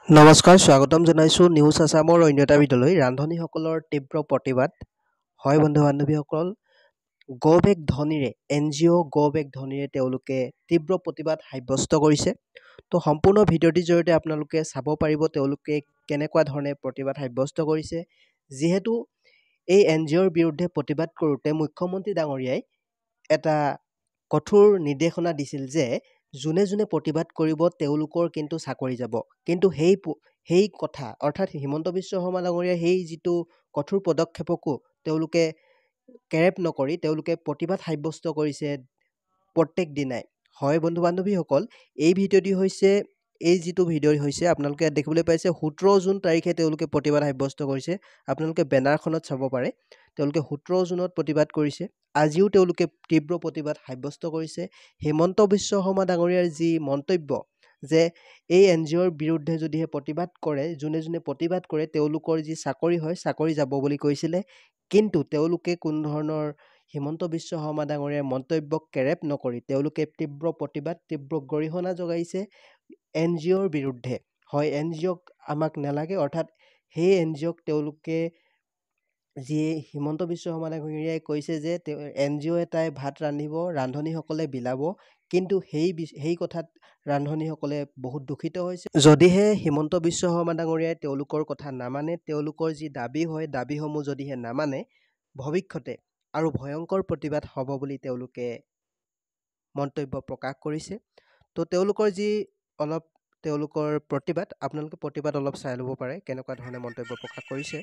নমস্কাৰ স্বাগতম জনাইছোঁ নিউজ আছামৰ অন্য এটা ভিডিঅ'লৈ ৰান্ধনীসকলৰ তীব্ৰ প্ৰতিবাদ হয় বন্ধু বান্ধৱীসকল গো বেক ধনীৰে NGO গো বেক ধনীৰে তেওঁলোকে তীব্ৰ প্ৰতিবাদ সাব্যস্ত কৰিছে তো সম্পূৰ্ণ ভিডিঅ'টিৰ জৰিয়তে আপোনালোকে চাব পাৰিব তেওঁলোকে কেনেকুৱা ধৰণে প্ৰতিবাদ সাব্যস্ত কৰিছে যিহেতু এই NGOৰ বিৰুদ্ধে প্ৰতিবাদ কৰোঁতে মুখ্যমন্ত্ৰী ডাঙৰীয়াই এটা কঠোৰ নিৰ্দেশনা দিছিল যে যোনে যোনে প্ৰতিবাদ কৰিব তেওঁলোকৰ কিন্তু চাকৰি যাব কিন্তু সেই কথা অৰ্থাৎ হিমন্ত বিশ্ব শৰ্মা ডাঙৰীয়াৰ সেই যিটো কঠোৰ পদক্ষেপকো তেওঁলোকে কেৰেপ নকৰি তেওঁলোকে প্ৰতিবাদ সাব্যস্ত কৰিছে প্ৰত্যেক দিনাই হয় বন্ধু বান্ধৱীসকল এই ভিডিঅ'টি হৈছে এই যিটো ভিডিঅ' হৈছে আপোনালোকে দেখিবলৈ পাইছে 17 জুন তাৰিখে তেওঁলোকে প্ৰতিবাদ সাব্যস্ত কৰিছে আপোনালোকে বেনাৰখনত চাব পাৰে তেওঁলোকে 17 জুনত প্ৰতিবাদ কৰিছে আজিও তেওঁলোকে তীব্ৰ প্ৰতিবাদ সাব্যস্ত কৰিছে হিমন্ত বিশ্ব শৰ্মা ডাঙৰীয়াৰ যি মন্তব্য যে এই NGOৰ বিৰুদ্ধে যদিহে প্ৰতিবাদ কৰে যোনে যোনে প্ৰতিবাদ কৰে তেওঁলোকৰ যি চাকৰি হয় চাকৰি যাব বুলি কৈছিলে কিন্তু তেওঁলোকে কোনো ধৰণৰ হিমন্ত বিশ্ব শৰ্মা ডাঙৰীয়াৰ মন্তব্যক কেৰেপ নকৰি তেওঁলোকে তীব্ৰ প্ৰতিবাদ তীব্ৰ গৰিহণা জগাইছে NGOৰ বিৰুদ্ধে হয় NGOক আমাক নালাগে অৰ্থাৎ সেই NGOক তেওঁলোকে যি হিমন্ত বিশ্ব শৰ্মা ডাঙৰীয়াই কৈছে যে NGO এটাই ভাত ৰান্ধিব ৰান্ধনীসকলে বিলাব কিন্তু সেই কথাত ৰান্ধনীসকলে বহুত দুখিত হৈছে যদিহে হিমন্ত বিশ্ব শৰ্মা ডাঙৰীয়াই তেওঁলোকৰ কথা নামানে তেওঁলোকৰ যি দাবী হয় দাবীসমূহ যদিহে নামানে ভৱিষ্যতে আৰু ভয়ংকৰ প্ৰতিবাদ হ'ব বুলি তেওঁলোকে মন্তব্য প্ৰকাশ কৰিছে তো তেওঁলোকৰ যি অলপ তেওঁলোকৰ প্ৰতিবাদ আপোনালোকে প্ৰতিবাদ অলপ চাই ল'ব পাৰে কেনেকুৱা ধৰণে মন্তব্য প্ৰকাশ কৰিছে